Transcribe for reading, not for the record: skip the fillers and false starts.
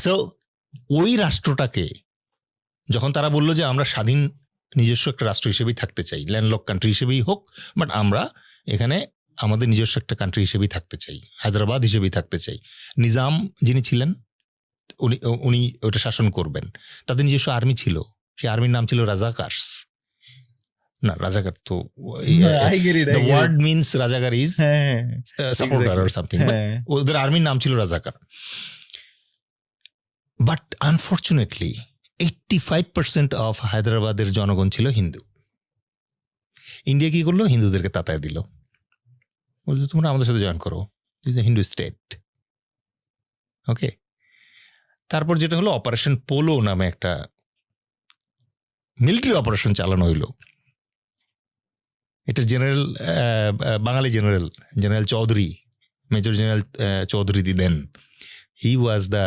So ওই রাষ্ট্রটাকে যখন তারা বললো যে আমরা স্বাধীন নিজস্ব একটা রাষ্ট্র হিসেবেই থাকতে চাই, ল্যান্ডলক কান্ট্রি হিসেবেই হোক, বাট আমরা এখানে আমাদের নিজস্ব একটা কান্ট্রি হিসেবেই থাকতে চাই, হায়দ্রাবাদ হিসেবেই থাকতে চাই, নিজাম যিনি ছিলেন উনি উনি ওটা শাসন করবেন, তাদের নিজস্ব আর্মি ছিল, সেই আর্মির নাম ছিল রাজাকার্স। না, রাজাকার তো দ্য ওয়ার্ড মিনস রাজাকার ইজ সাপোর্টার অর সামথিং, ওদের আর্মির নাম ছিল রাজাকার। বাট আনফর্চুনেটলি 85% অফ হায়দ্রাবাদের জনগণ ছিল হিন্দু। ইন্ডিয়া কি করলো? হিন্দুদেরকে তাতায় দিল, বলছো তোমরা আমাদের সাথে জয়েন করো, হিন্দু স্টেট। ওকে, তারপর যেটা হলো অপারেশন পোলো নামে একটা মিলিটারি অপারেশন চালানো হইলো। এটা জেনারেল বাঙালি general Chowdhury, major general Chowdhury then, he was the